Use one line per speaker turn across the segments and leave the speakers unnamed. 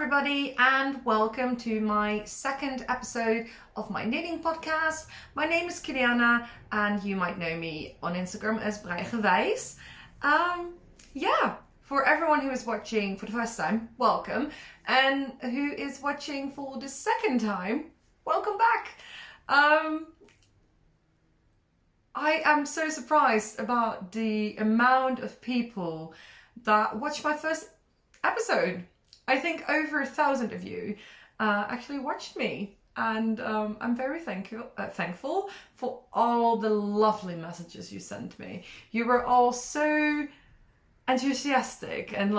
everybody, and welcome to my second episode of my knitting podcast. My name is Cardigan, and you might know me on Instagram as Breigenwijs. For everyone who is watching for the first time, welcome, and who is watching for the second time, welcome back. I am so surprised about the amount of people that watched my first episode. I think over 1,000 of you actually watched me, and I'm very thankful for all the lovely messages you sent me. You were all so enthusiastic and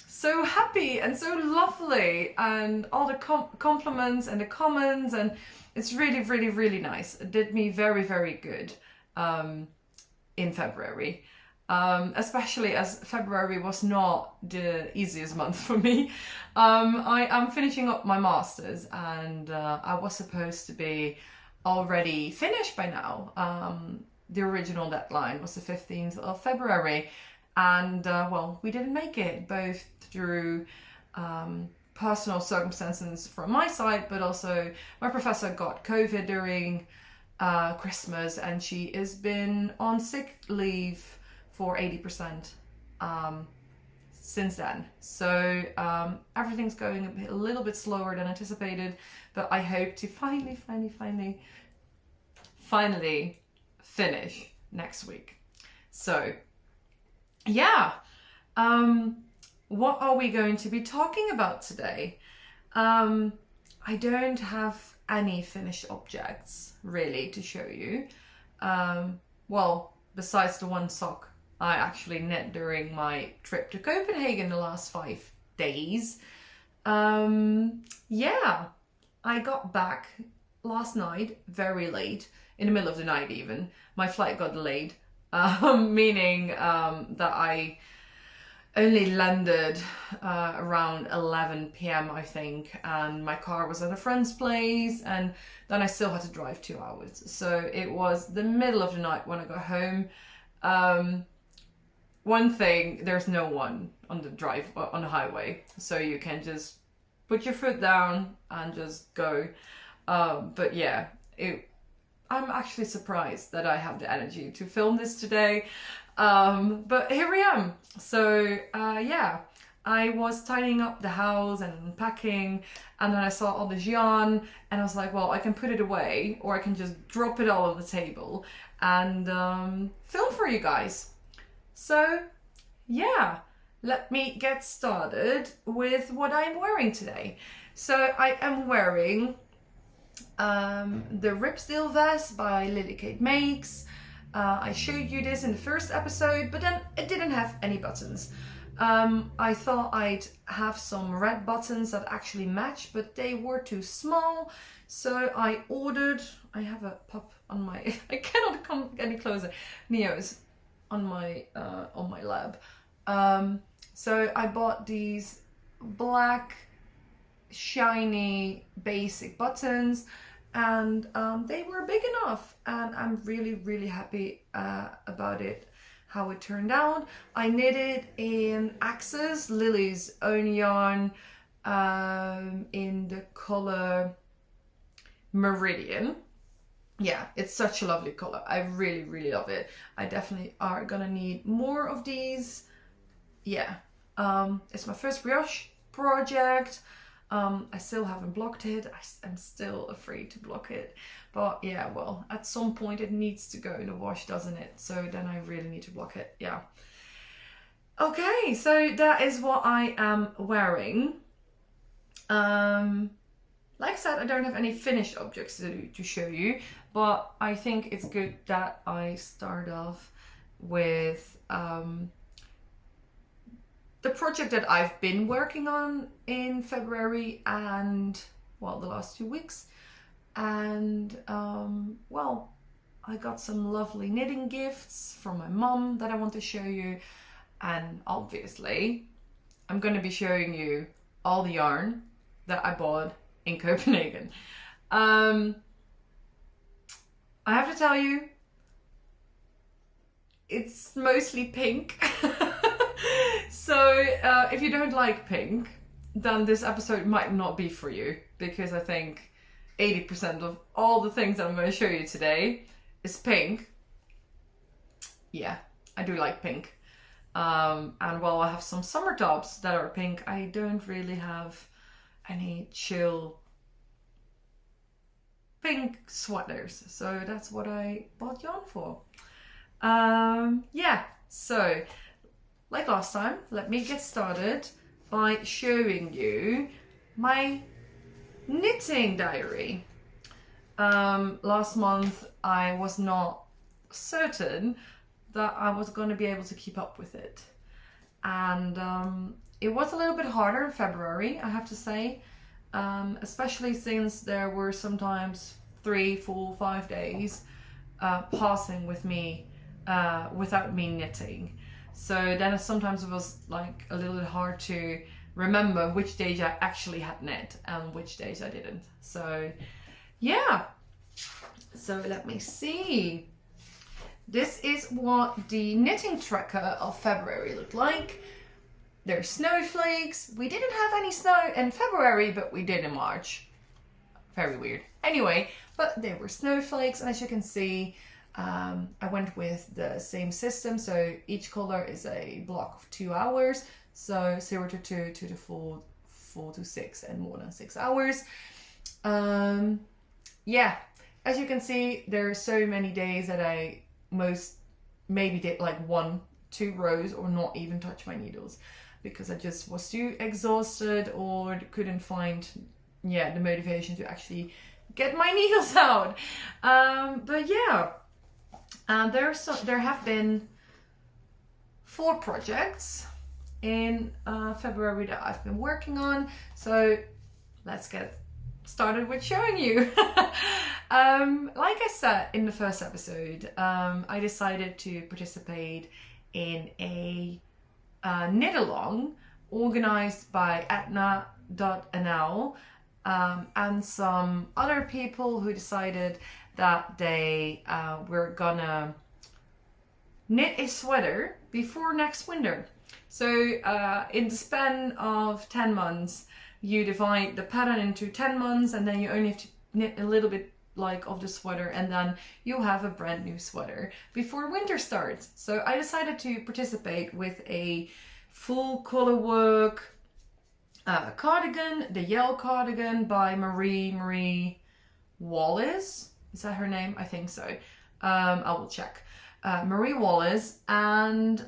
so happy and so lovely, and all the compliments and the comments, and it's really, really, really nice. It did me very, very good in February. Especially as February was not the easiest month for me. I am finishing up my master's, and I was supposed to be already finished by now. The original deadline was the 15th of February, and we didn't make it, both through personal circumstances from my side, but also my professor got COVID during Christmas, and she has been on sick leave for 80% since then. So everything's going a little bit slower than anticipated, but I hope to finally finish next week. So yeah, what are we going to be talking about today? I don't have any finished objects really to show you. Besides the one sock I actually knit during my trip to Copenhagen the last 5 days. I got back last night very late, in the middle of the night even. My flight got delayed, meaning that I only landed around 11 p.m. I think, and my car was at a friend's place, and then I still had to drive 2 hours. So it was the middle of the night when I got home. One thing, there's no one on the highway, so you can just put your foot down and just go. I'm actually surprised that I have the energy to film this today, but here I am. So I was tidying up the house and unpacking, and then I saw all this yarn, and I was like, well, I can put it away, or I can just drop it all on the table and film for you guys. So yeah, let me get started with what I'm wearing today. So I am wearing the Ripsdale vest by Lily Kate Makes. I showed you this in the first episode, but then it didn't have any buttons. I thought I'd have some red buttons that actually match, but they were too small. So I have a pup on my, I cannot come any closer. Neo's on my lab. So I bought these black shiny basic buttons, and they were big enough, and I'm really, really happy about it, how it turned out. I knitted in Axis, Lily's own yarn, in the color Meridian. Yeah, it's such a lovely color. I really, really love it. I definitely are gonna need more of these. Yeah, it's my first brioche project. I still haven't blocked it. I'm still afraid to block it. But yeah, well, at some point it needs to go in the wash, doesn't it? So then I really need to block it, yeah. Okay, so that is what I am wearing. Like I said, I don't have any finished objects to show you, but I think it's good that I start off with the project that I've been working on in February and, the last 2 weeks. And, I got some lovely knitting gifts from my mom that I want to show you. And obviously, I'm going to be showing you all the yarn that I bought in Copenhagen. I have to tell you, it's mostly pink. So if you don't like pink, then this episode might not be for you, because I think 80% of all the things that I'm going to show you today is pink. Yeah, I do like pink. And while I have some summer tops that are pink, I don't really have any chill pink sweaters. So that's what I bought yarn for. Yeah, so like last time, let me get started by showing you my knitting diary. Last month I was not certain that I was going to be able to keep up with it, and it was a little bit harder in February, I have to say, especially since there were sometimes 3, 4, 5 days passing with me without me knitting. So then sometimes it was like a little bit hard to remember which days I actually had knit and which days I didn't. So yeah, so let me see. This is what the knitting tracker of February looked like. There's snowflakes. We didn't have any snow in February, but we did in March. Very weird. Anyway, but there were snowflakes, and as you can see, I went with the same system. So each color is a block of 2 hours. So 0 to 2, 2 to 4, 4 to 6, and more than 6 hours. Yeah, as you can see, there are so many days that I maybe did like 1, 2 rows or not even touch my needles, because I just was too exhausted or couldn't find the motivation to actually get my needles out. But yeah, there have been 4 projects in February that I've been working on. So let's get started with showing you. Like I said in the first episode, I decided to participate in a knit along organized by Etna.nl and some other people who decided that they were gonna knit a sweater before next winter. So in the span of 10 months, you divide the pattern into 10 months, and then you only have to knit a little bit like of the sweater, and then you have a brand new sweater before winter starts. So I decided to participate with a full color work cardigan, the Yell cardigan by Marie Wallace. Is that her name? I think so. I will check. Marie Wallace, and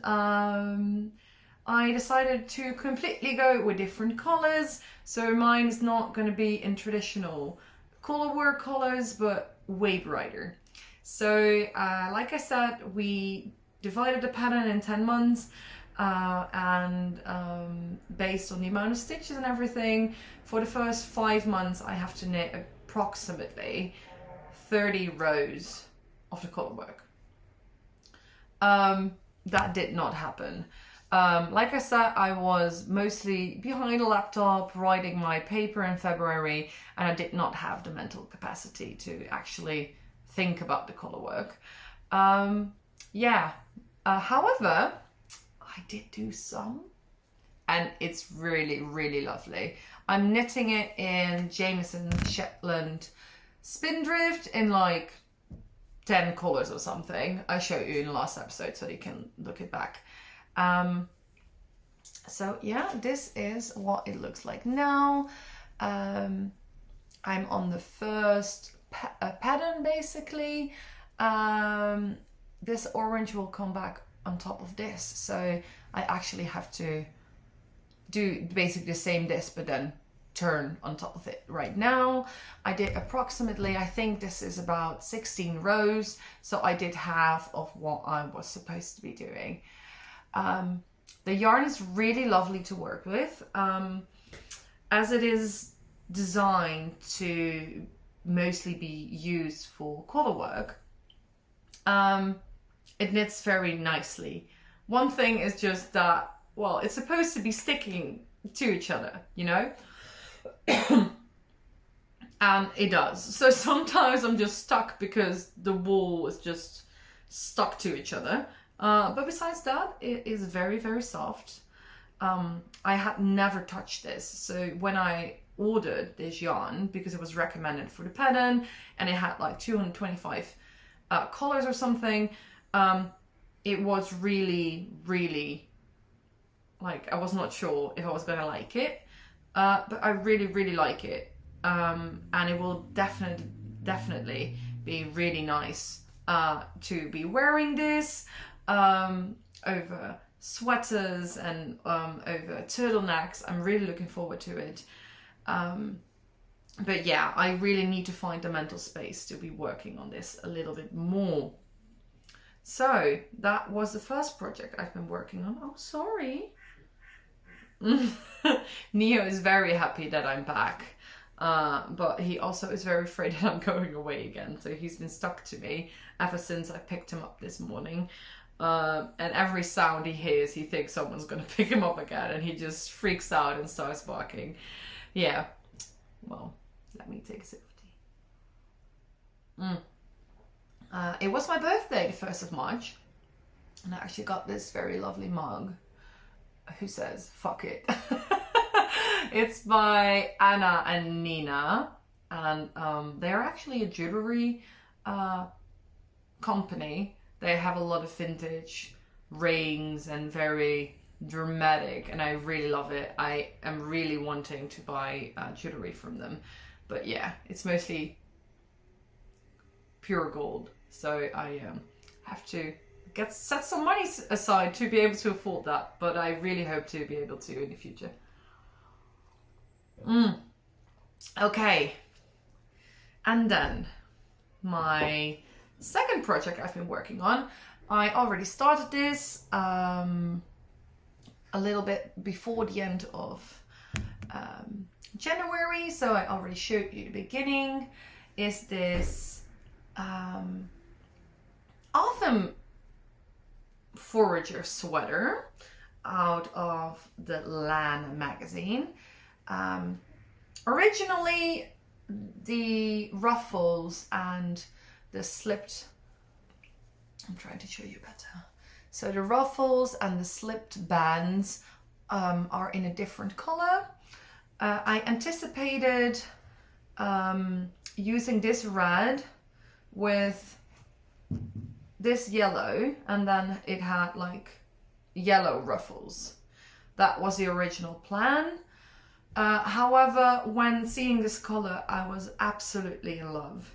I decided to completely go with different colors. So mine is not going to be in traditional color work colors, but way brighter. So like I said, we divided the pattern in 10 months, and based on the amount of stitches and everything, for the first 5 months I have to knit approximately 30 rows of the color work. That did not happen. Like I said, I was mostly behind a laptop writing my paper in February, and I did not have the mental capacity to actually think about the color work. However, I did do some, and it's really, really lovely. I'm knitting it in Jameson Shetland Spindrift in like 10 colors or something. I showed you in the last episode, so you can look it back. So yeah, this is what it looks like now. I'm on the first pattern basically. This orange will come back on top of this, so I actually have to do basically the same this, but then turn on top of it. Right now I did approximately, I think this is about 16 rows, so I did half of what I was supposed to be doing. The yarn is really lovely to work with, as it is designed to mostly be used for color work. It knits very nicely. One thing is just that, well, it's supposed to be sticking to each other, you know? And it does. So sometimes I'm just stuck because the wool is just stuck to each other. But besides that, it is very, very soft. I had never touched this. So when I ordered this yarn, because it was recommended for the pattern and it had like 225 colors or something, it was really like, I was not sure if I was gonna like it, but I really like it, and it will definitely be really nice to be wearing this over sweaters and over turtlenecks. I'm really looking forward to it. But yeah, I really need to find the mental space to be working on this a little bit more. So that was the first project I've been working on. Oh, sorry. Neo is very happy that I'm back, but he also is very afraid that I'm going away again. So he's been stuck to me ever since I picked him up this morning. And every sound he hears, he thinks someone's gonna pick him up again, and he just freaks out and starts barking. Yeah. Well, let me take a sip of tea. It was my birthday, the 1st of March, and I actually got this very lovely mug. Who says fuck it? It's by Anna and Nina, and they're actually a jewelry company. They have a lot of vintage rings and very dramatic, and I really love it. I am really wanting to buy jewelry from them, but yeah, it's mostly pure gold, so I have to set some money aside to be able to afford that, but I really hope to be able to in the future. Okay, and then my second project I've been working on, I already started this a little bit before the end of January, so I already showed you the beginning. Is this autumn forager sweater out of the Lan magazine. Originally, the ruffles and the slipped, I'm trying to show you better. So the ruffles and the slipped bands are in a different color. I anticipated using this red with this yellow, and then it had like yellow ruffles. That was the original plan. However, when seeing this color, I was absolutely in love.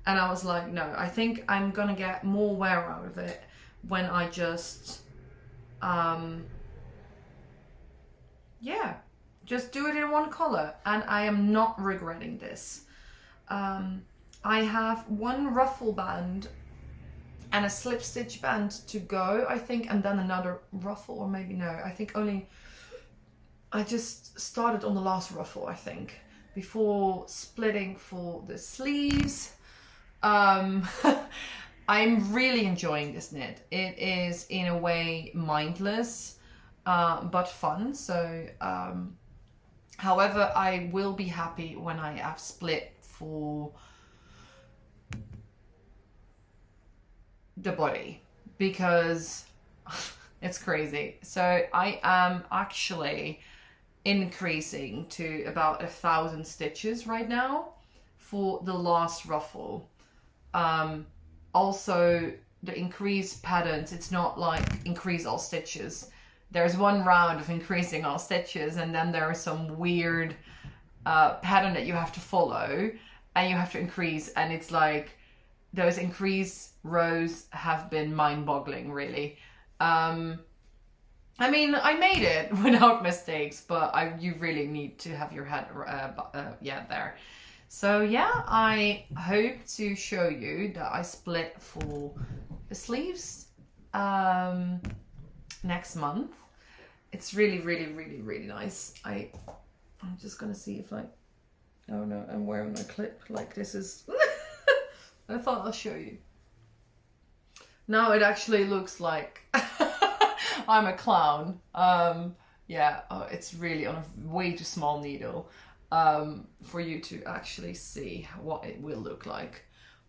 And I was like, no, I think I'm gonna get more wear out of it when I just, just do it in one color. And I am not regretting this. I have one ruffle band and a slip stitch band to go, I think, and then another ruffle, or maybe no, I think I just started on the last ruffle, I think, before splitting for the sleeves. I'm really enjoying this knit. It is in a way mindless, but fun. So, however, I will be happy when I have split for the body, because it's crazy. So I am actually increasing to about 1,000 stitches right now for the last ruffle. Also, the increased patterns, it's not like increase all stitches. There's one round of increasing all stitches, and then there is some weird pattern that you have to follow, and you have to increase, and it's like those increase rows have been mind-boggling, really. I mean, I made it without mistakes, but you really need to have your head there. So yeah, I hope to show you that I split for the sleeves next month. It's really nice. I'm just gonna see if oh no, I'm wearing my clip, like this is I thought I'll show you. Now it actually looks like I'm a clown. It's really on a way too small needle for you to actually see what it will look like.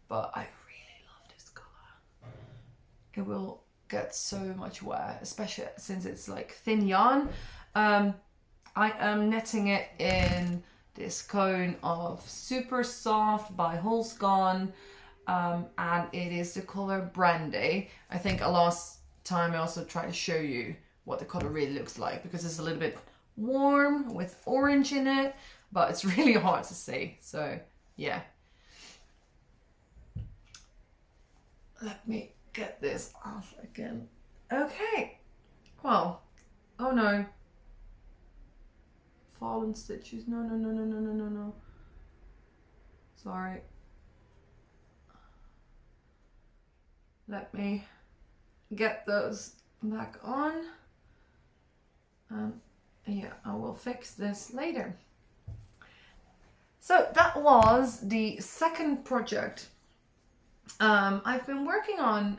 But I really love this color. It will get so much wear, especially since it's like thin yarn. I am knitting it in this cone of Super Soft by Holzgone, and it is the color Brandy. I think last time I also tried to show you what the color really looks like, because it's a little bit warm with orange in it, but it's really hard to see. So yeah. Let me get this off again. Okay. Well, oh no. Fallen stitches. No, no, no, no, no, no, no, no. Sorry. Let me get those back on. Yeah, I will fix this later. So that was the second project I've been working on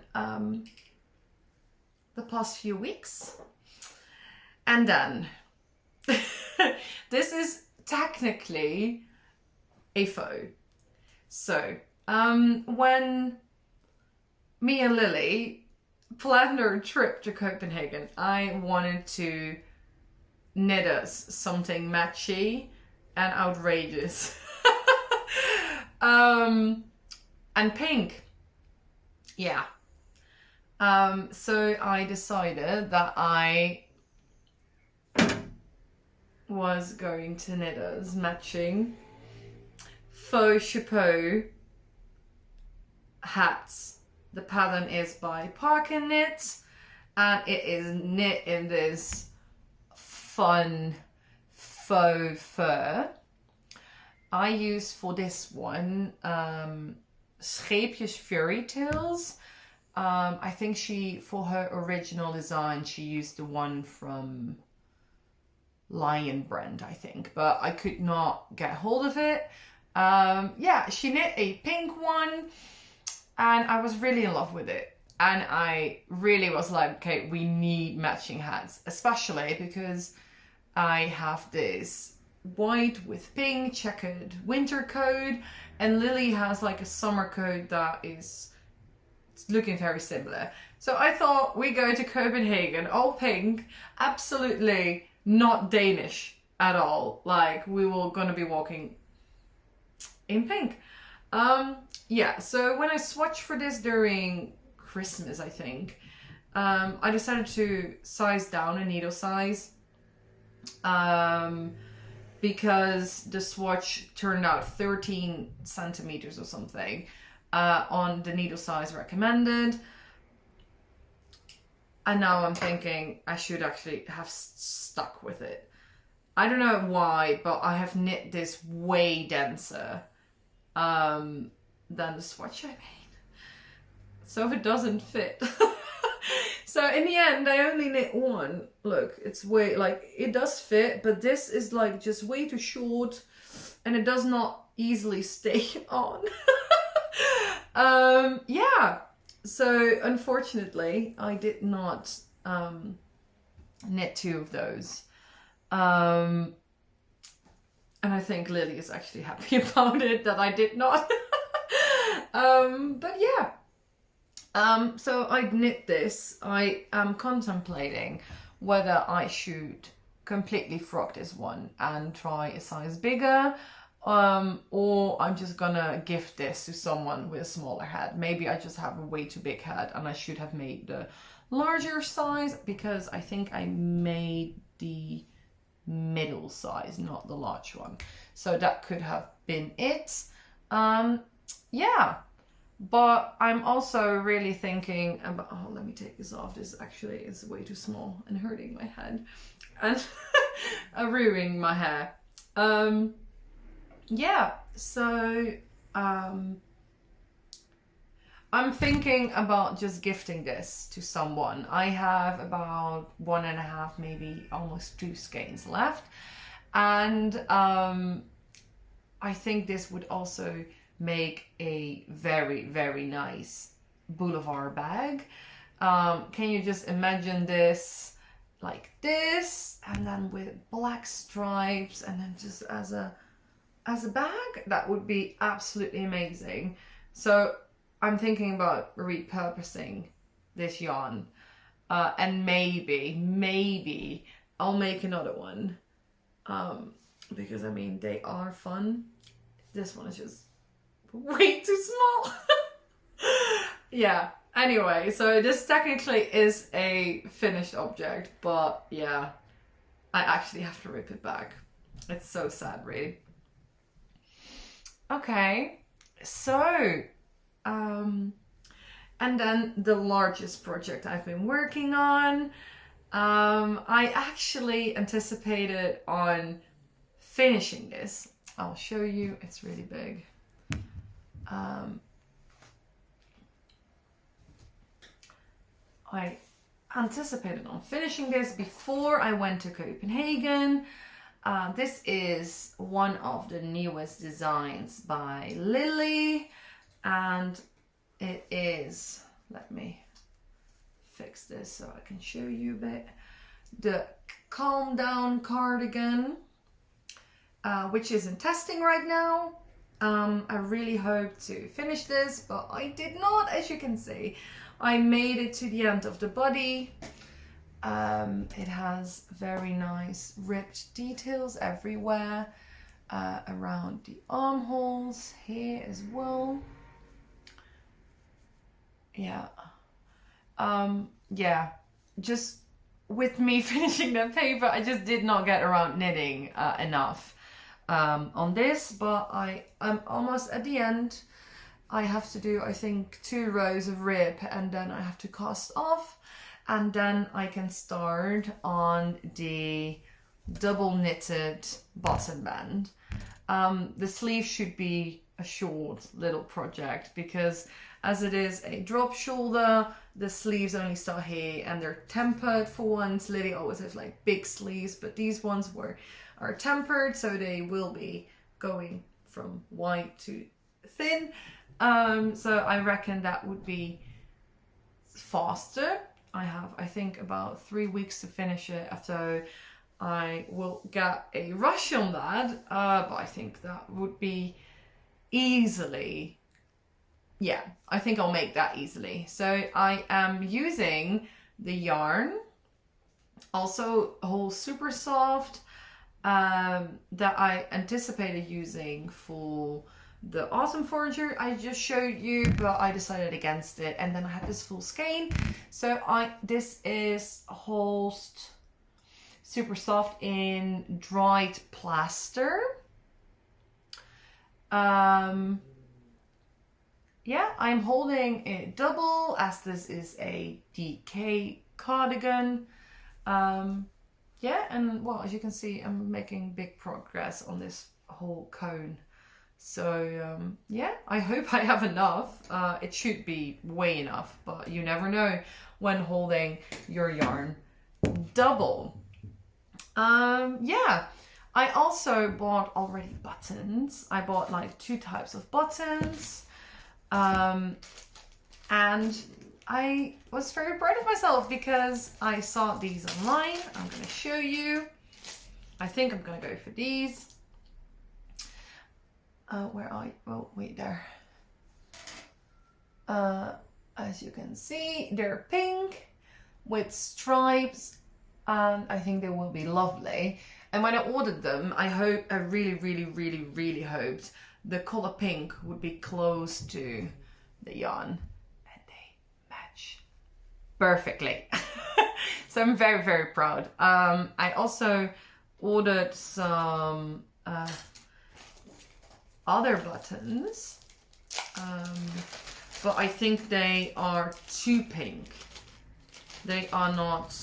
the past few weeks. And then this is technically a faux. So when me and Lily planned our trip to Copenhagen, I wanted to knit us something matchy and outrageous. And pink. Yeah. So I decided that I was going to knit us matching faux chapeau hats. The pattern is by Parker Knits, and it is knit in this fun faux fur. I use for this one Scheepjes Fairy Tales. I think for her original design, she used the one from Lion Brand, I think, but I could not get hold of it. Yeah, she knit a pink one, and I was really in love with it. And I really was like, okay, we need matching hats, especially because I have this white with pink checkered winter coat, and Lily has like a summer coat that is looking very similar. So I thought we go to Copenhagen, all pink, absolutely not Danish at all. Like, we were gonna be walking in pink. Yeah, so when I swatched for this during Christmas, I think, I decided to size down a needle size, because the swatch turned out 13 centimeters or something on the needle size recommended. And now I'm thinking I should actually have stuck with it. I don't know why, but I have knit this way denser than the swatch I made. So it doesn't fit. So in the end, I only knit one. Look, it's way, like, it does fit, but this is like just way too short, and it does not easily stay on. Yeah. So unfortunately, I did not knit two of those. And I think Lily is actually happy about it that I did not. But yeah. So I knit this. I am contemplating whether I should completely frock this one and try a size bigger, or I'm just gonna gift this to someone with a smaller head. Maybe I just have a way too big head and I should have made the larger size, because I think I made the middle size, not the large one. So that could have been it. Yeah. But I'm also really thinking about, oh, let me take this off. This actually is way too small and hurting my head and ruining my hair. Yeah, so I'm thinking about just gifting this to someone. I have about 1.5, maybe almost 2 skeins left. And I think this would also make a very, very nice boulevard bag. Can you just imagine this like this, and then with black stripes, and then just as a bag? That would be absolutely amazing. So I'm thinking about repurposing this yarn, and maybe I'll make another one. Because I mean, they are fun. This one is just way too small. Yeah, anyway, so this technically is a finished object, but yeah, I actually have to rip it back. It's so sad, really. Okay, so, and then the largest project I've been working on. I actually anticipated on finishing this. I'll show you, it's really big. I anticipated on finishing this before I went to Copenhagen. This is one of the newest designs by Lily, and it is, let me fix this so I can show you a bit, the Calm Down cardigan, which is in testing right now. I really hope to finish this, but I did not, as you can see. I made it to the end of the body. It has very nice ripped details everywhere, around the armholes here as well. Yeah. Yeah, just with me finishing the paper, I just did not get around knitting enough on this, but I'm almost at the end. I have to do, I think, 2 rows of rib, and then I have to cast off, and then I can start on the double knitted bottom band. The sleeve should be a short little project, because as it is a drop shoulder, the sleeves only start here, and they're tempered for once. Lily always has like big sleeves, but these ones are tempered, so they will be going from wide to thin. So I reckon that would be faster. I have, I think, about 3 weeks to finish it, so I will get a rush on that, but I think that would be easily, yeah, I think I'll make that easily. So I am using the yarn, also a whole super soft, that I anticipated using for the autumn forager I just showed you, but I decided against it, and then I had this full skein. So this is Holst super soft in dried plaster. Yeah, I'm holding it double, as this is a DK cardigan. Yeah, and well, as you can see, I'm making big progress on this whole cone. So yeah, I hope I have enough. It should be way enough, but you never know when holding your yarn double. Yeah, I also bought already buttons. I bought like 2 types of buttons. And I was very proud of myself because I saw these online. I'm going to show you. I think I'm going to go for these. Where are you? Oh, wait, there. As you can see, they're pink with stripes, and I think they will be lovely. And when I ordered them, I really hoped the color pink would be close to the yarn, and they match perfectly. So I'm very proud. I also ordered some other buttons, but I think they are too pink. They are not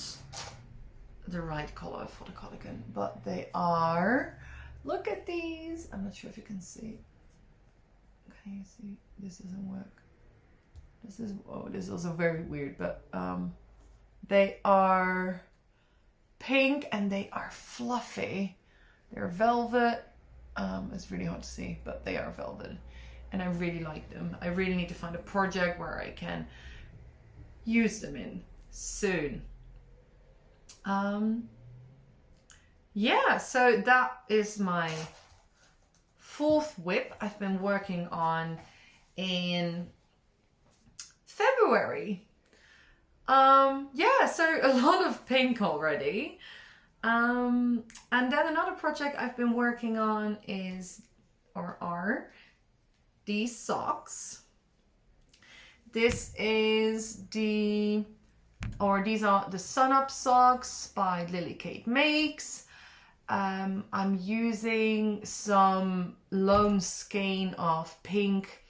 the right color for the cardigan, but they are. Look at these. I'm not sure if you can see. Can you see? This doesn't work. This is also very weird, but they are pink and they are fluffy. They're velvet. It's really hard to see, but they are velvet, and I really like them. I really need to find a project where I can use them in soon. Yeah, so that is my 4th whip I've been working on in February. Yeah, so a lot of pink already. And then another project I've been working on are these socks. These are the Sun Up socks by Lily Kate Makes. I'm using some lone skein of pink,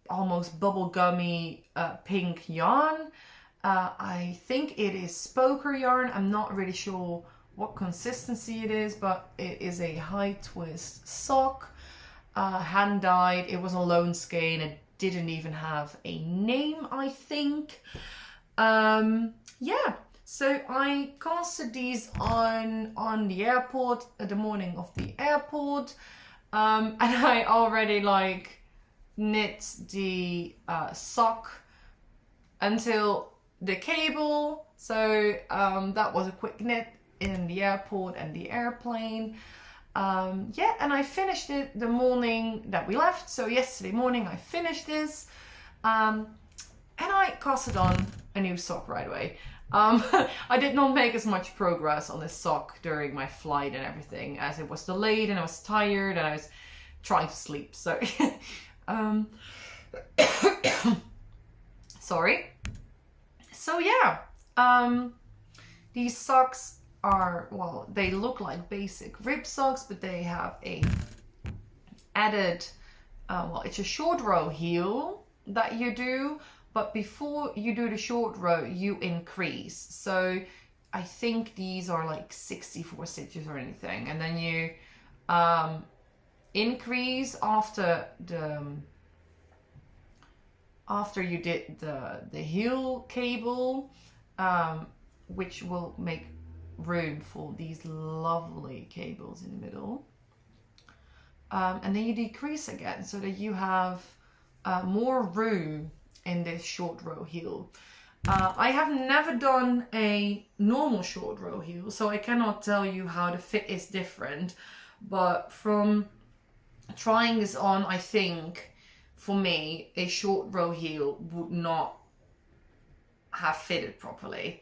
almost bubblegummy pink yarn. I think it is Spoker yarn. I'm not really sure what consistency it is, but it is a high twist sock, hand dyed. It was a lone skein. It didn't even have a name, I think. Yeah, so I casted these on the airport, the morning of the airport, and I already like knit the sock until the cable. So that was a quick knit in the airport and the airplane. Yeah, and I finished it the morning that we left. So yesterday morning I finished this, and I casted on a new sock right away. I did not make as much progress on this sock during my flight and everything, as it was delayed and I was tired and I was trying to sleep. So, sorry. So yeah, these socks are, well, they look like basic rib socks, but they have a added, well, it's a short row heel that you do, but before you do the short row, you increase. So I think these are like 64 stitches or anything, and then you increase after you did the heel cable, which will make room for these lovely cables in the middle, and then you decrease again so that you have more room in this short row heel. I have never done a normal short row heel, so I cannot tell you how the fit is different, but from trying this on, I think for me a short row heel would not have fitted properly.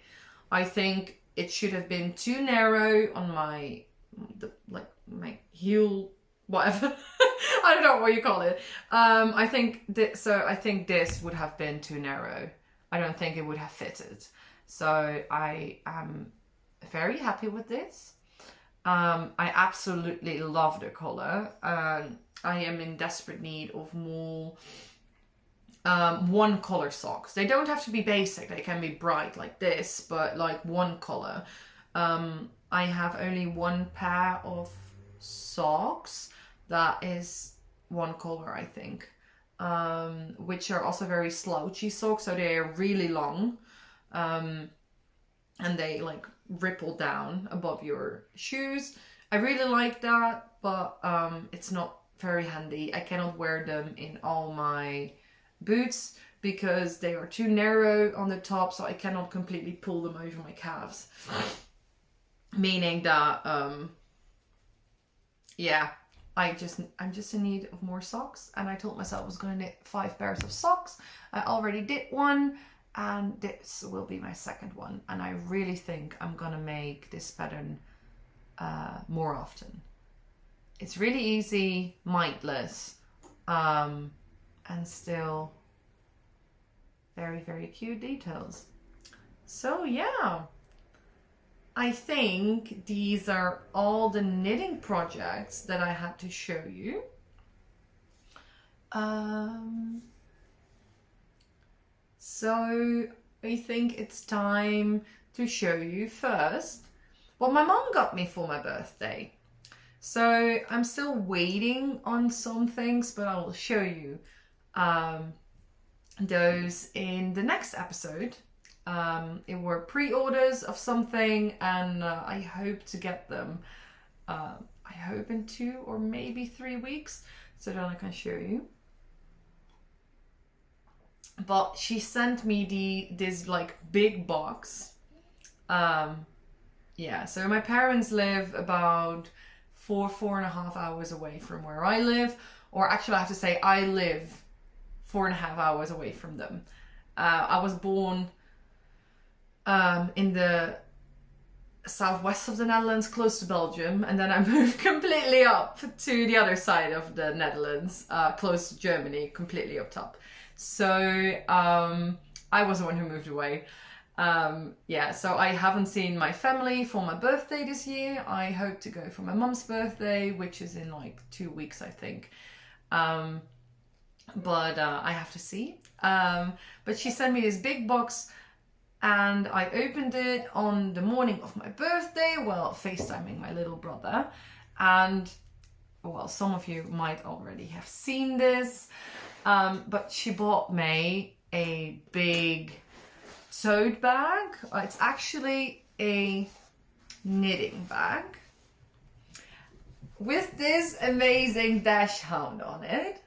I think it should have been too narrow on my heel, whatever. I don't know what you call it. I think this would have been too narrow. I don't think it would have fitted. So I am very happy with this. I absolutely love the color. I am in desperate need of more one color socks. They don't have to be basic. They can be bright like this, but like one color. I have only one pair of socks that is one color, I think, which are also very slouchy socks, so they are really long, and they like ripple down above your shoes. I really like that, but it's not very handy. I cannot wear them in all my boots because they are too narrow on the top, so I cannot completely pull them over my calves, meaning that yeah, I'm just in need of more socks, and I told myself I was going to knit 5 pairs of socks. I already did one, and this will be my second one, and I really think I'm gonna make this pattern more often. It's really easy, mindless, and still very, very cute details. So yeah, I think these are all the knitting projects that I had to show you. So I think it's time to show you first what my mom got me for my birthday. So I'm still waiting on some things, but I will show you those in the next episode. It were pre-orders of something, and I hope to get them, I hope in 2 or maybe 3 weeks, so then I can show you. But she sent me this like big box. Yeah, so my parents live about 4.5 hours away from where I live, or actually I have to say I live 4.5 hours away from them. I was born in the southwest of the Netherlands, close to Belgium, and then I moved completely up to the other side of the Netherlands, close to Germany, completely up top. So I was the one who moved away. Yeah, so I haven't seen my family for my birthday this year. I hope to go for my mum's birthday, which is in like 2 weeks, I think. But I have to see. But she sent me this big box, and I opened it on the morning of my birthday while FaceTiming my little brother. And well, some of you might already have seen this, but she bought me a big tote bag. It's actually a knitting bag with this amazing dash hound on it.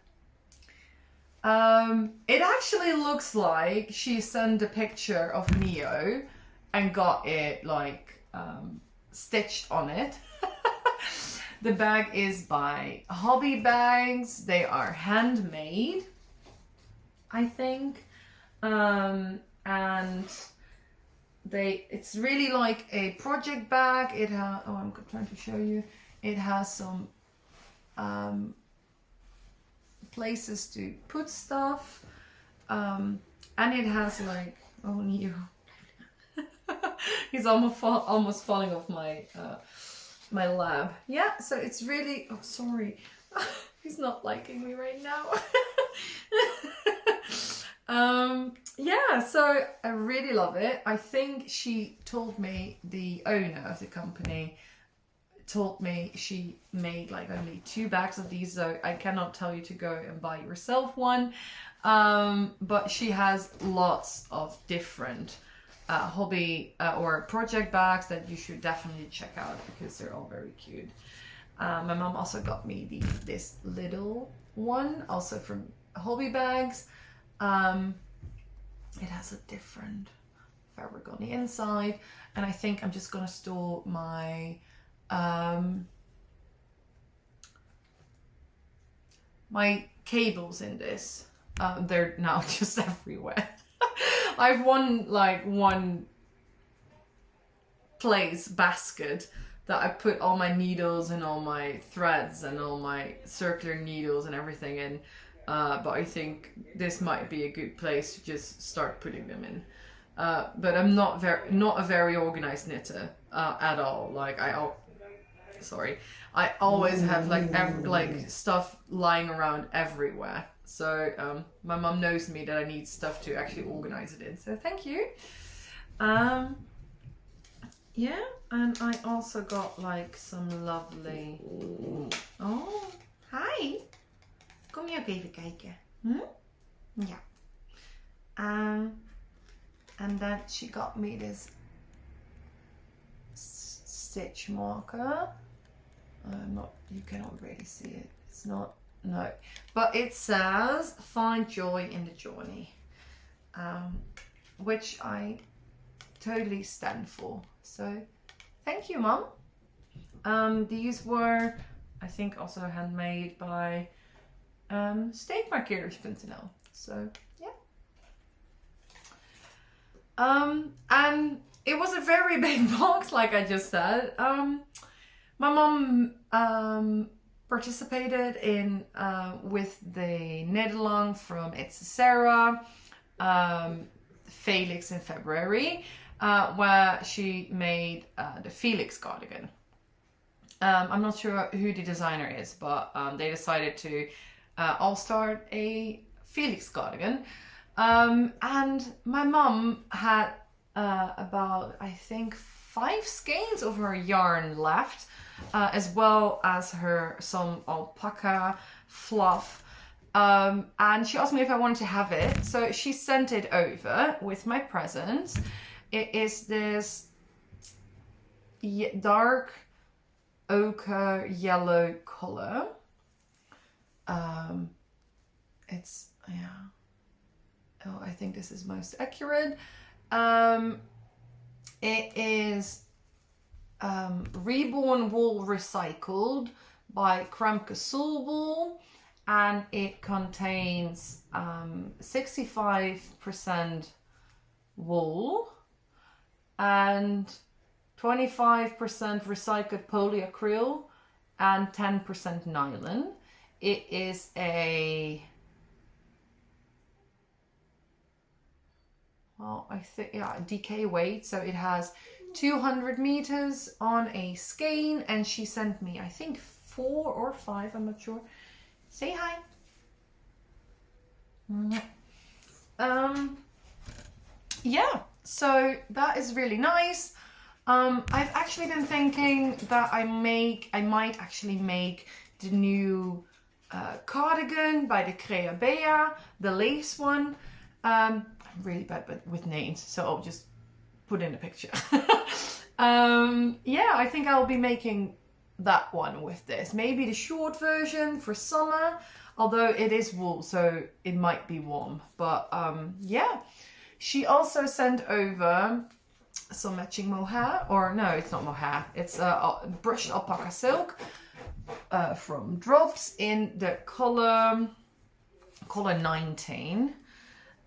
It actually looks like she sent a picture of Neo and got it like stitched on it. The bag is by Hobby Bags. They are handmade, I think. And it's really like a project bag. It has, oh, I'm trying to show you. It has some places to put stuff, and it has like, oh, Neo. He's almost falling off my my lap. Yeah, so it's really, oh, sorry. He's not liking me right now. Yeah, so I really love it. I think she told me, the owner of the company told me she made like only 2 bags of these, so I cannot tell you to go and buy yourself one. But she has lots of different hobby or project bags that you should definitely check out because they're all very cute. My mom also got me this little one, also from Hobby Bags. It has a different fabric on the inside, and I think I'm just gonna store my my cables in this. They're now just everywhere. I've one place basket that I put all my needles and all my threads and all my circular needles and everything in. But I think this might be a good place to just start putting them in. But I'm not a very organized knitter at all. Like I always have like stuff lying around everywhere. So my mom knows me that I need stuff to actually organize it in. So thank you. Yeah, and I also got like some lovely. Oh, hi. Kom je ook even kijken? Ja. And then she got me this stitch marker. You cannot really see it. It's not, no. But it says, find joy in the journey. Which I totally stand for. So, thank you, Mum. These were, I think, also handmade by steekmarkeerders.nl. So yeah. And it was a very big box, like I just said. My mom participated in with the knit along from It's Sarah, Felix in February, where she made the Felix cardigan. I'm not sure who the designer is, but they decided to all start a Felix cardigan. And my mum had about, I think, 5 skeins of her yarn left, as well as some alpaca fluff. And she asked me if I wanted to have it, so she sent it over with my present. It is this dark ochre yellow color. It's, yeah. Oh, I think this is most accurate. It is Reborn Wool Recycled by Kremke Soul Wool, and it contains 65% wool and 25% recycled polyacryl, and 10% nylon. It is a, well, I think, yeah, DK weight. So it has 200 meters on a skein, and she sent me, I think, 4 or 5, I'm not sure. Say hi. Yeah, so that is really nice. I've actually been thinking that I might actually make the new cardigan by the Crea Bea, the lace one. I'm really bad with names, so I'll just put in a picture. Yeah, I think I'll be making that one with this. Maybe the short version for summer, although it is wool, so it might be warm. But yeah, she also sent over some matching mohair, or no, it's not mohair, it's brushed alpaca silk from Drops in the color 19.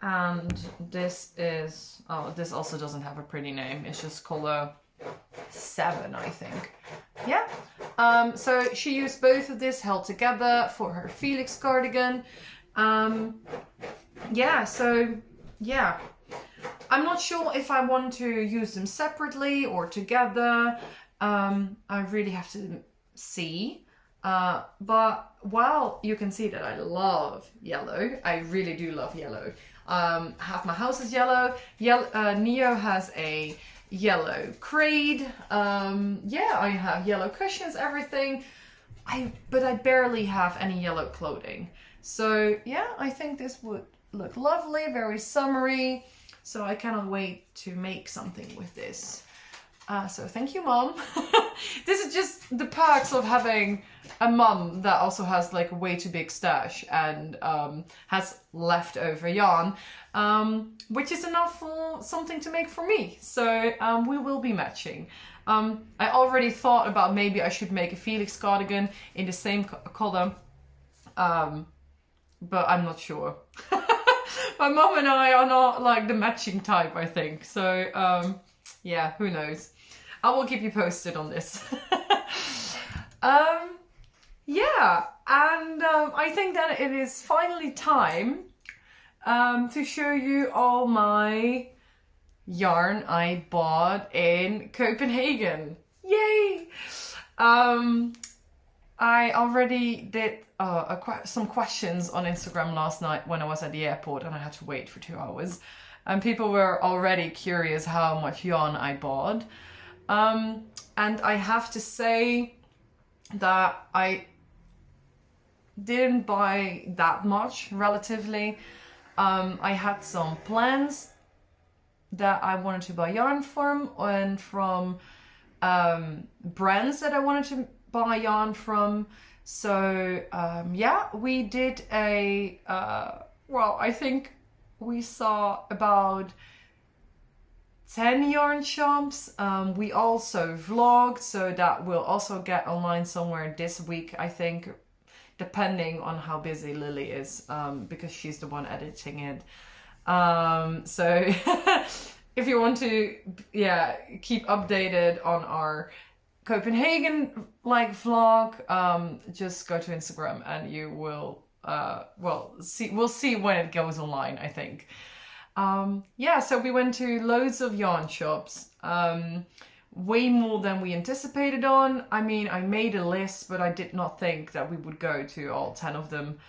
And this is, oh, this also doesn't have a pretty name, it's just color 7, I think. Yeah, so she used both of this held together for her Felix cardigan. Yeah, so yeah, I'm not sure if I want to use them separately or together. I really have to see. But well, you can see that I love yellow. I really do love yellow. Half my house is yellow. Neo has a yellow creed. Yeah, I have yellow cushions, everything. But I barely have any yellow clothing. So yeah, I think this would look lovely, very summery. So I cannot wait to make something with this. So thank you, Mom. This is just the perks of having a mum that also has like a way too big stash and has leftover yarn, which is enough for something to make for me. So we will be matching. I already thought about maybe I should make a Felix cardigan in the same color, but I'm not sure. My mom and I are not like the matching type, I think. So yeah, who knows? I will keep you posted on this. Yeah, and I think that it is finally time to show you all my yarn I bought in Copenhagen. Yay! I already did some questions on Instagram last night when I was at the airport and I had to wait for 2 hours. And people were already curious how much yarn I bought. And I have to say that I didn't buy that much, relatively. I had some plans that I wanted to buy yarn from, and from brands that I wanted to buy yarn from. So yeah, we did a well, I think we saw about 10 yarn shops. We also vlogged, so that will also get online somewhere this week, I think, depending on how busy Lily is, because she's the one editing it. So if you want to, yeah, keep updated on our Copenhagen like vlog, just go to Instagram and you will we'll see when it goes online, I think. Yeah, so we went to loads of yarn shops, way more than we anticipated on. I mean, I made a list, but I did not think that we would go to all 10 of them.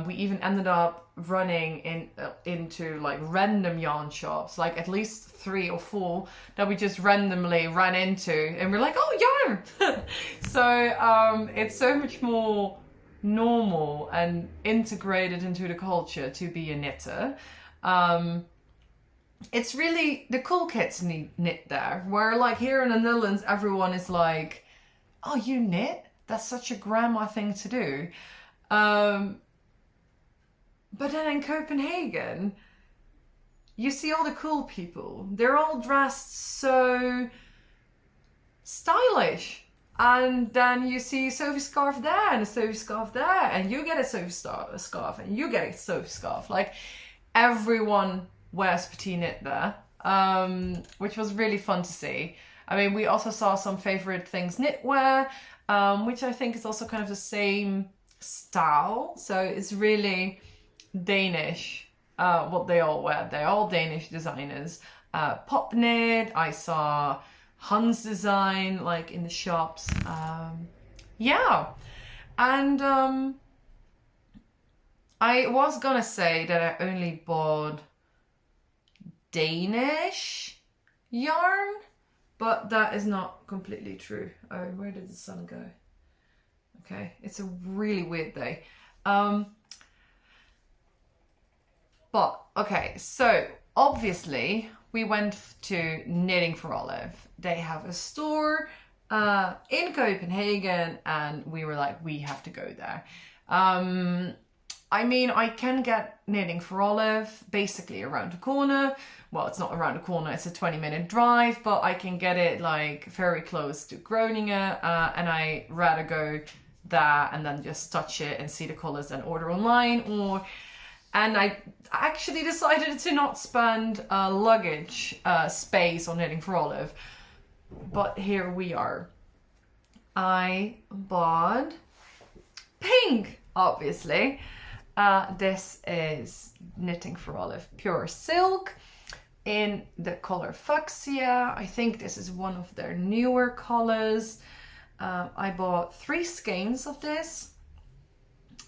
We even ended up running into like random yarn shops, like at least 3 or 4 that we just randomly ran into, and we're like, oh, yarn! So it's so much more normal and integrated into the culture to be a knitter. It's really the cool kids knit there, where like here in the Netherlands everyone is like, oh, you knit? That's such a grandma thing to do. But then in Copenhagen you see all the cool people. They're all dressed so stylish. And then you see a Sophie scarf there and a Sophie scarf there, and you get a Sophie scarf and you get a Sophie scarf. Like, everyone wears petit knit there, which was really fun to see. I mean, we also saw some favorite things knitwear, which I think is also kind of the same style. So it's really Danish, what they all wear. They're all Danish designers. Pop knit, I saw Hans design like in the shops. Yeah. And I was gonna say that I only bought Danish yarn, but that is not completely true. Oh, where did the sun go? Okay, it's a really weird day. But okay, so obviously we went to Knitting for Olive. They have a store in Copenhagen, and we were like, we have to go there. I mean, I can get Knitting for Olive basically around the corner. Well, it's not around the corner, it's a 20-minute drive, but I can get it like very close to Groningen, and I rather go there and then just touch it and see the colors and order online. And I actually decided to not spend luggage space on Knitting for Olive, but here we are. I bought pink, obviously. This is Knitting for Olive Pure Silk in the color Fuchsia. I think this is one of their newer colors. I bought 3 skeins of this.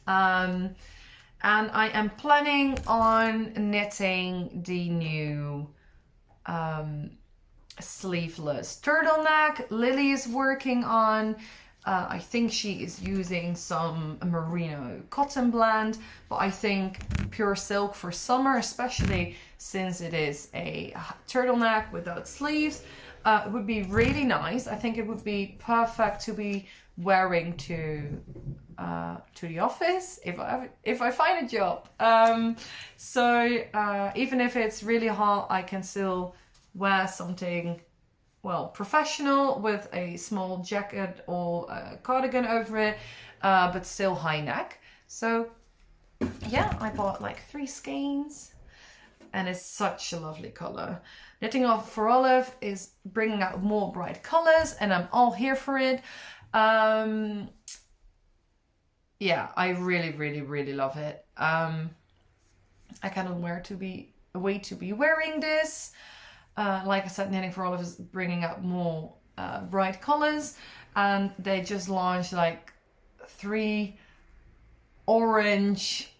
And I am planning on knitting the new sleeveless turtleneck Lily is working on. I think she is using some merino cotton blend, but I think pure silk for summer, especially since it is a turtleneck without sleeves, it would be really nice. I think it would be perfect to be wearing to the office if I find a job. So even if it's really hot, I can still wear something, well, professional with a small jacket or a cardigan over it, but still high neck. So yeah, I bought like 3 skeins, and it's such a lovely color. Knitting for Olive is bringing out more bright colors, and I'm all here for it. Yeah, I really, really, really love it. I cannot wait to be wearing this. Like I said, Knitting for Olive is bringing out more bright colors, and they just launched like 3 orange,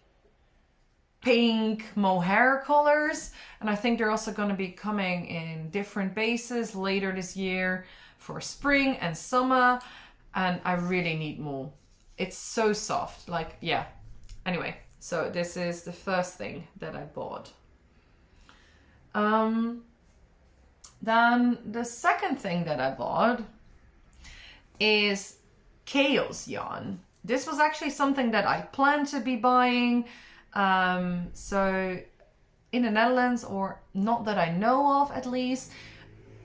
pink mohair colors, and I think they're also going to be coming in different bases later this year for spring and summer, and I really need more. It's so soft, like, yeah. Anyway, so this is the first thing that I bought. Then the second thing that I bought is chaos yarn. This was actually something that I planned to be buying. So in the Netherlands, or not that I know of at least,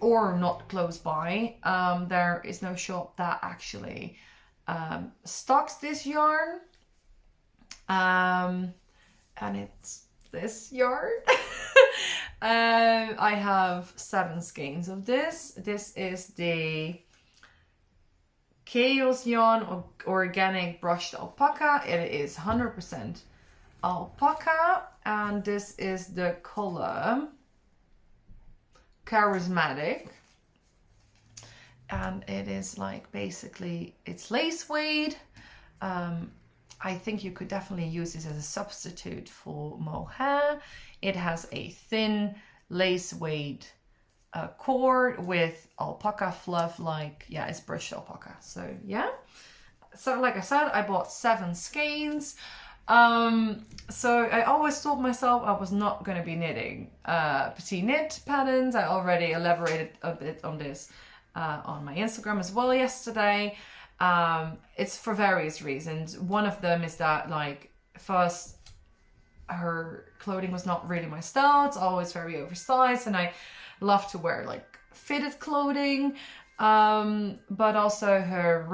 or not close by, there is no shop that actually stocks this yarn. And it's this yarn. I have 7 skeins of this. This is the Chaos Yarn Organic Brushed Alpaca. It is 100% alpaca, and this is the color Charismatic. And it is like, basically, it's lace weight. I think you could definitely use this as a substitute for mohair. It has a thin lace weight cord with alpaca fluff, like, yeah, it's brushed alpaca. So yeah, so like I said, I bought 7 skeins. So I always told myself I was not going to be knitting petite knit patterns. I already elaborated a bit on this on my Instagram as well yesterday. It's for various reasons. One of them is that, like, first, her clothing was not really my style. It's always very oversized, and I love to wear like fitted clothing. But also her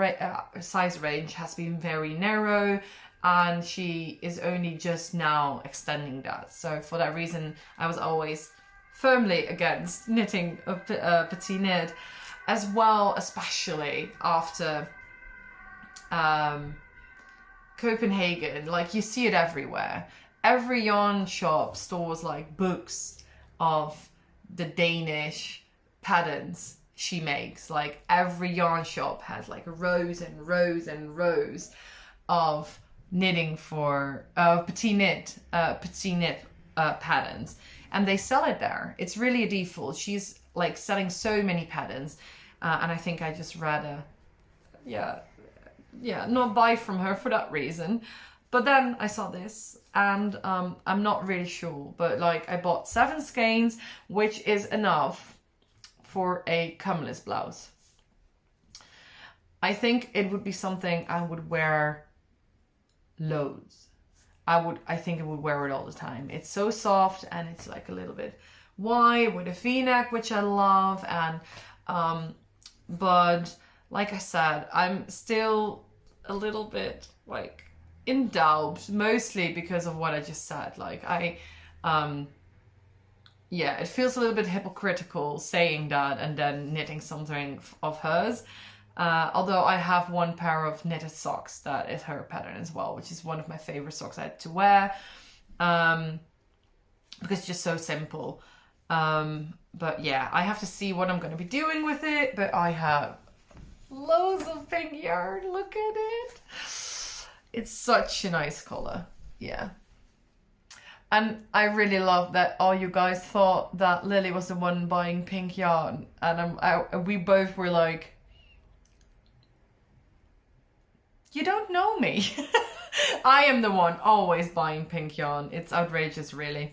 size range has been very narrow, and she is only just now extending that. So for that reason, I was always firmly against knitting a petite knit. as well, especially after Copenhagen. Like, you see it everywhere. Every yarn shop stores like books of the Danish patterns she makes. Like, every yarn shop has like rows and rows and rows of knitting for petit knit patterns, and they sell it there. It's really a default. She's like selling so many patterns, and I think I just rather not buy from her for that reason. But then I saw this, and I'm not really sure, but like, I bought 7 skeins, which is enough for a cumless blouse. I think it would be something I would wear loads. I think I would wear it all the time. It's so soft, and it's like a little bit wide with a V-neck, which I love. And but like I said, I'm still a little bit like in doubt, mostly because of what I just said. Like, it feels a little bit hypocritical saying that and then knitting something of hers. Although I have one pair of knitted socks that is her pattern as well, which is one of my favorite socks I had to wear, because it's just so simple. But yeah, I have to see what I'm going to be doing with it, but I have loads of pink yarn. Look at it. It's such a nice color. Yeah. And I really love that all you guys thought that Lily was the one buying pink yarn, and we both were like, you don't know me. I am the one always buying pink yarn. It's outrageous, really.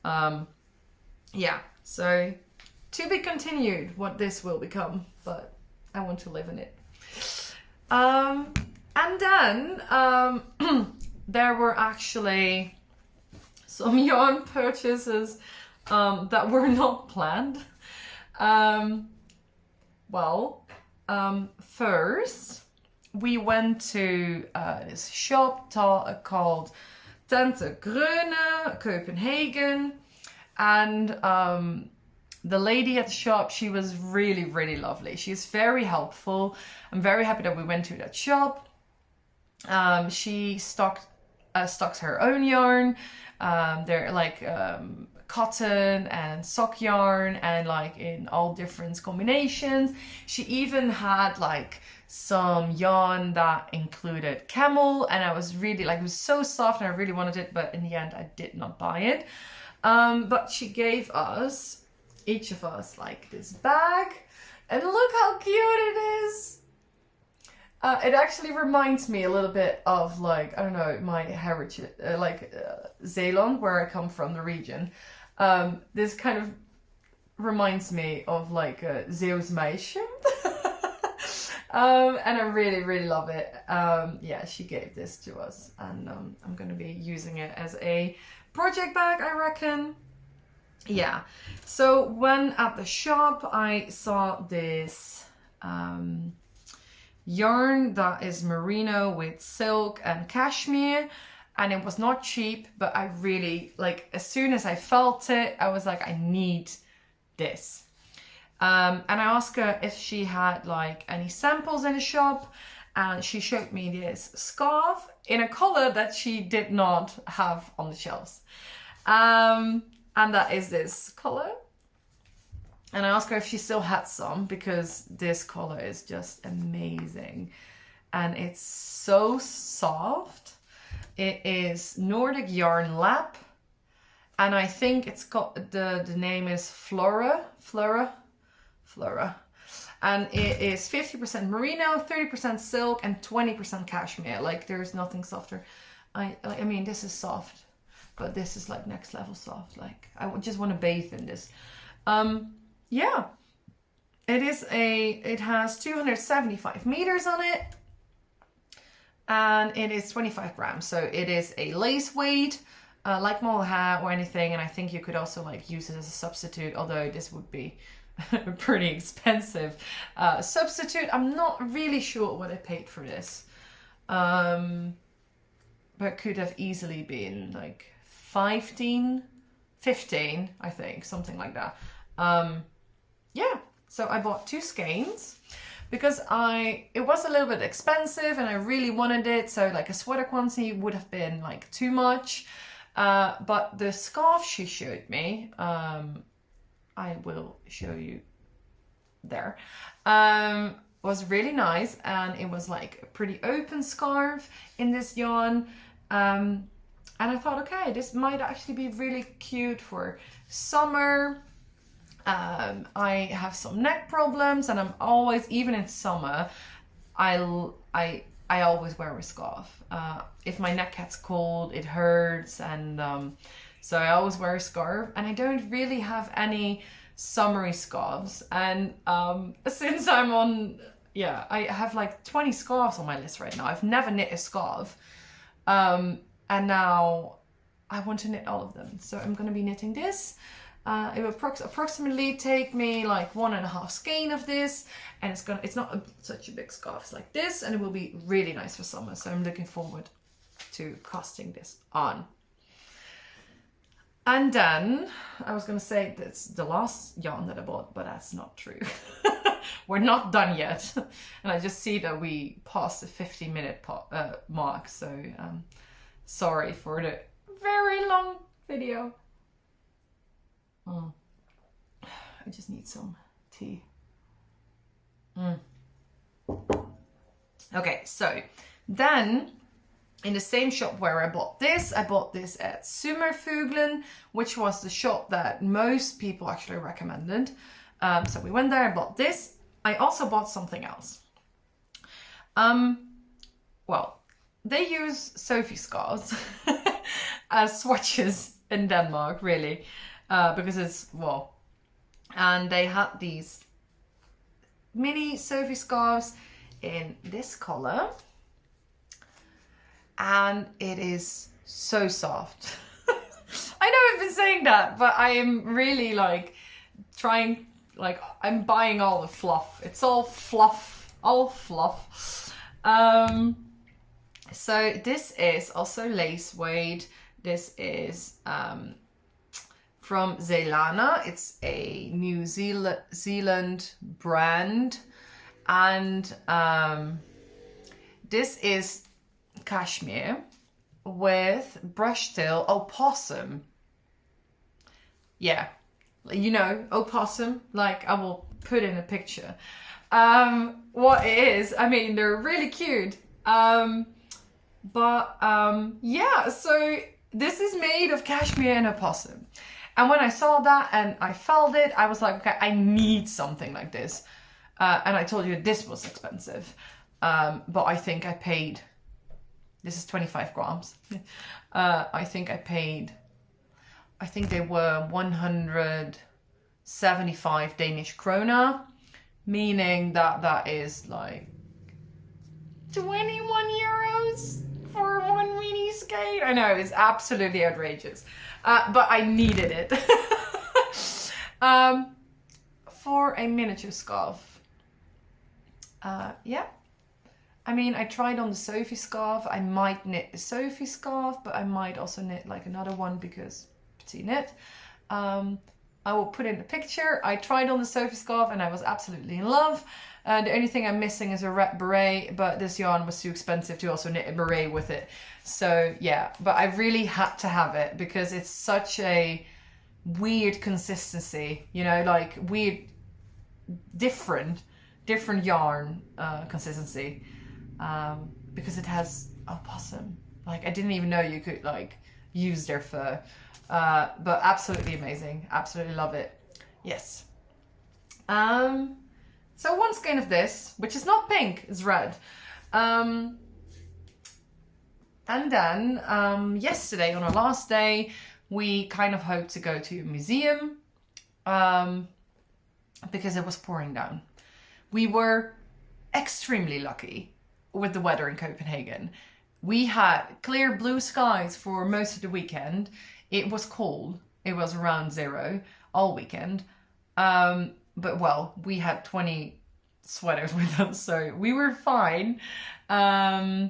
Yeah, so to be continued what this will become, but I want to live in it. And then there were actually some yarn purchases that were not planned. First, we went to this shop called Tante Gröne, Copenhagen, and the lady at the shop, she was really, really lovely. She's very helpful. I'm very happy that we went to that shop. She stocks her own yarn. They're like cotton and sock yarn, and like in all different combinations. She even had like some yarn that included camel, and I was really like, it was so soft and I really wanted it, but in the end I did not buy it. But she gave us, each of us, like this bag, and look how cute it is. It actually reminds me a little bit of, like, I don't know, my heritage, Zeeland, where I come from, the region. This kind of reminds me of like Zeeuws meisje. And I really, really love it. Yeah, she gave this to us, and I'm going to be using it as a project bag, I reckon. Yeah, so when at the shop I saw this yarn that is merino with silk and cashmere, and it was not cheap, but I really, like, as soon as I felt it, I was like, I need this. And I asked her if she had like any samples in the shop, and she showed me this scarf in a color that she did not have on the shelves. And that is this color. And I asked her if she still had some, because this color is just amazing. And it's so soft. It is Nordic Yarn Lab. And I think it's got, the name is Flora. And it is 50% merino, 30% silk, and 20% cashmere. Like, there's nothing softer. I mean, this is soft, but this is like next level soft. Like, I just want to bathe in this. Yeah, it has 275 meters on it, and it is 25 grams. So it is a lace weight, like mohair or anything. And I think you could also like use it as a substitute, although this would be a pretty expensive substitute. I'm not really sure what I paid for this, but could have easily been like 15, I think, something like that. Yeah, So I bought 2 skeins because it was a little bit expensive and I really wanted it. So like a sweater quantity would have been like too much. But the scarf she showed me, I will show you there, was really nice, and it was like a pretty open scarf in this yarn. And I thought, okay, this might actually be really cute for summer. I have some neck problems, and I'm always, even in summer, I always wear a scarf. If my neck gets cold, it hurts, and so I always wear a scarf, and I don't really have any summery scarves. And since I'm on, I have like 20 scarves on my list right now. I've never knit a scarf, and now I want to knit all of them. So I'm going to be knitting this. It will approximately take me like 1.5 skein of this, and it's not such a big scarf. It's like this, and it will be really nice for summer. So I'm looking forward to casting this on. And then I was going to say that's the last yarn that I bought, but that's not true. We're not done yet. And I just see that we passed the 50-minute mark. So sorry for the very long video. I just need some tea. Okay, so then in the same shop where I bought this at Sommerfuglen, which was the shop that most people actually recommended. So we went there, I bought this. I also bought something else. Well, they use Sophie scarves as swatches in Denmark, really. Because it's, well, and they had these mini Sophie scarves in this color, and it is so soft. I know I've been saying that, but I am really like trying, like I'm buying all the fluff. It's all fluff, all fluff. So this is also lace suede. This is from Zelana. It's a New Zealand brand, and this is cashmere with brushtail opossum. Yeah, you know, opossum, like I will put in a picture. What it is, I mean, they're really cute. Yeah, so this is made of cashmere and opossum. And when I saw that and I felt it, I was like, okay, I need something like this. And I told you this was expensive. But I think I paid, this is 25 grams. I think they were 175 Danish krona, meaning that is like 21 euros for one mini skate. I know, it's absolutely outrageous. But I needed it. For a miniature scarf. Yeah. I mean, I tried on the Sophie scarf. I might knit the Sophie scarf, but I might also knit like another one because petite knit. I will put in a picture. I tried on the Sophie scarf and I was absolutely in love. The only thing I'm missing is a red beret, but this yarn was too expensive to also knit a beret with it. So yeah, but I really had to have it because it's such a weird consistency, you know, like weird, different yarn consistency, because it has opossum. Like I didn't even know you could like use their fur, but absolutely amazing. Absolutely love it. Yes. So one skein of this, which is not pink, it's red. And then yesterday, on our last day, we kind of hoped to go to a museum because it was pouring down. We were extremely lucky with the weather in Copenhagen. We had clear blue skies for most of the weekend. It was cold. It was around 0 all weekend. But well, we had 20 sweaters with us, so we were fine. But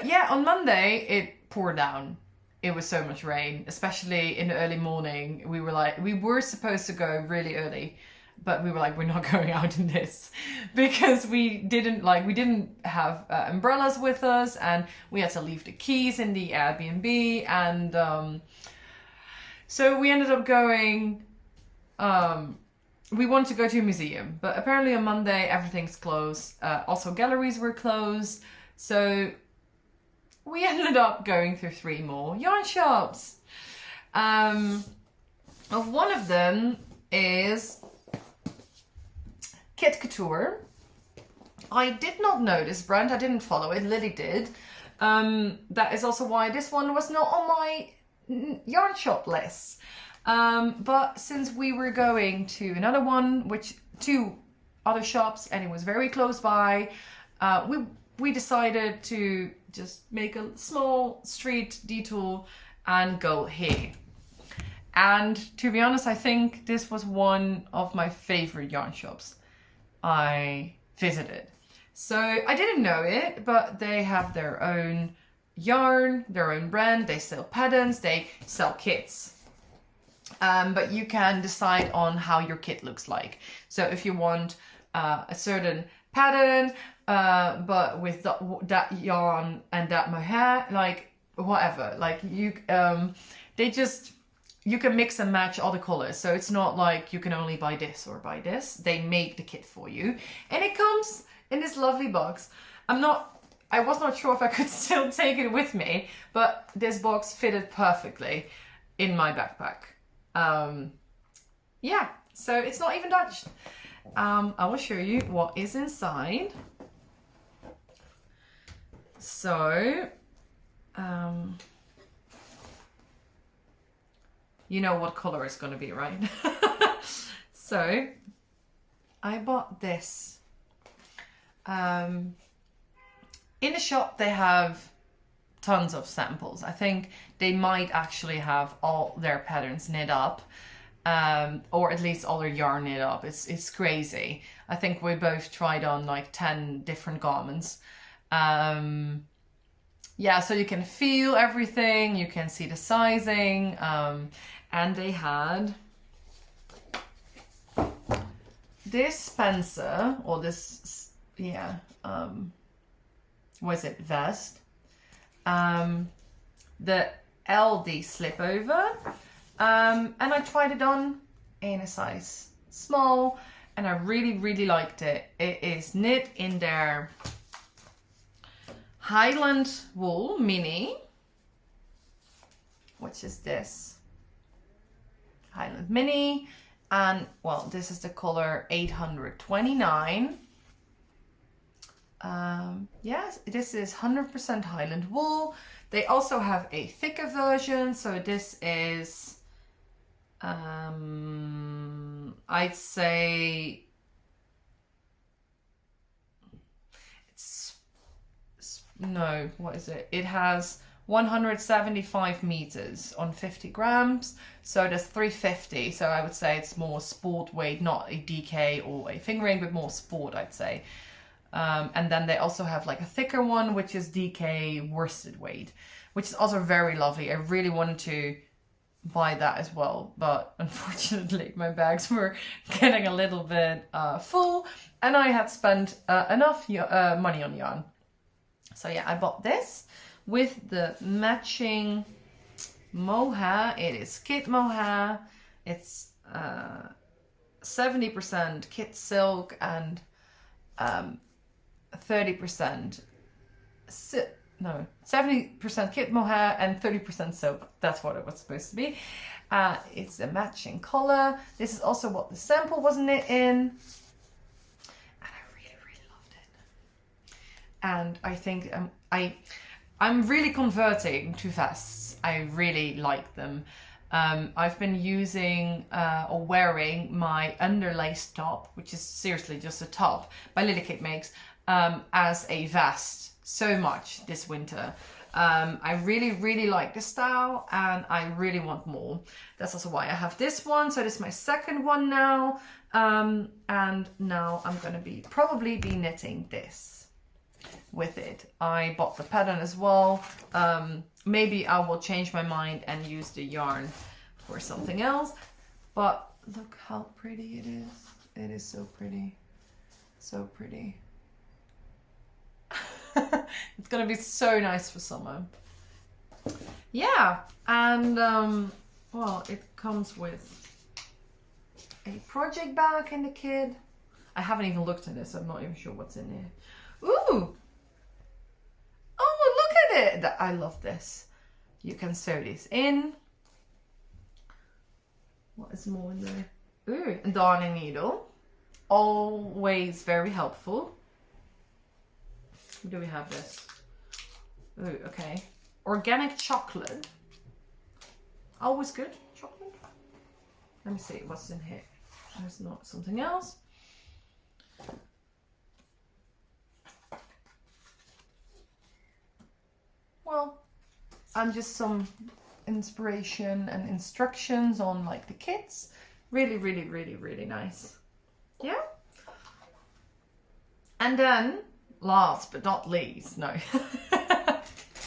yeah, on Monday it poured down. It was so much rain, especially in the early morning. We were supposed to go really early but we were like, we're not going out in this because we didn't have umbrellas with us, and we had to leave the keys in the Airbnb, and so we ended up going. We wanted to go to a museum, but apparently on Monday everything's closed. Also galleries were closed, so we ended up going through 3 more yarn shops. One of them is Kit Couture. I did not know this brand, I didn't follow it, Lily did. That is also why this one was not on my yarn shop list. But since we were going to another one, 2 other shops, and it was very close by, we decided to just make a small street detour and go here. And to be honest, I think this was one of my favorite yarn shops I visited. So I didn't know it, but they have their own yarn, their own brand, they sell patterns, they sell kits. But you can decide on how your kit looks like. So if you want a certain pattern, but with that yarn and that mohair, like whatever, like you can mix and match all the colors. So it's not like you can only buy this or buy this. They make the kit for you, and it comes in this lovely box. I was not sure if I could still take it with me, but this box fitted perfectly in my backpack. Yeah, so it's not even Dutch. I will show you what is inside. So, you know what color it's going to be, right? So, I bought this. In the shop they have tons of samples. I think they might actually have all their patterns knit up, or at least all their yarn knit up. It's crazy. I think we both tried on like 10 different garments. Yeah, so you can feel everything, you can see the sizing, and they had this Spencer, or this, yeah, was it vest? The LD slip over, and I tried it on in a size small, and I really liked it. It is knit in their Highland wool mini, which is this Highland mini, and well, this is the color 829. Yes, this is 100% Highland wool. They also have a thicker version, so this is I'd say no, what is it? It has 175 meters on 50 grams, so there's 350. So I would say it's more sport weight, not a DK or a fingering, but more sport, I'd say. And then they also have like a thicker one, which is DK worsted weight, which is also very lovely. I really wanted to buy that as well, but unfortunately my bags were getting a little bit full, and I had spent enough money on yarn. So yeah, I bought this with the matching mohair. It is kit mohair. It's 70% kit silk and 30% 70% kit mohair and 30% silk. That's what it was supposed to be. It's a matching collar. This is also what the sample was knit in. And I think I'm really converting to vests. I really like them. I've been using or wearing my underlaced top, which is seriously just a top by Lily Kate Makes, as a vest so much this winter. I really like the style, and I really want more. That's also why I have this one. So this is my second one now, and now I'm gonna probably be knitting this with it. I bought the pattern as well. Maybe I will change my mind and use the yarn for something else, but look how pretty it is. It is so pretty. So pretty. It's gonna be so nice for summer. Yeah, and well, it comes with a project bag in the kit. I haven't even looked at this. I'm not even sure what's in here. Ooh! Oh, look at it! I love this. You can sew this in. What is more in there? Ooh, a darning needle. Always very helpful. Do we have this? Ooh, okay. Organic chocolate. Always good, chocolate. Let me see what's in here. There's not something else. Well, and just some inspiration and instructions on like the kits. Really, really, really, really nice. Yeah. And then, last but not least, no.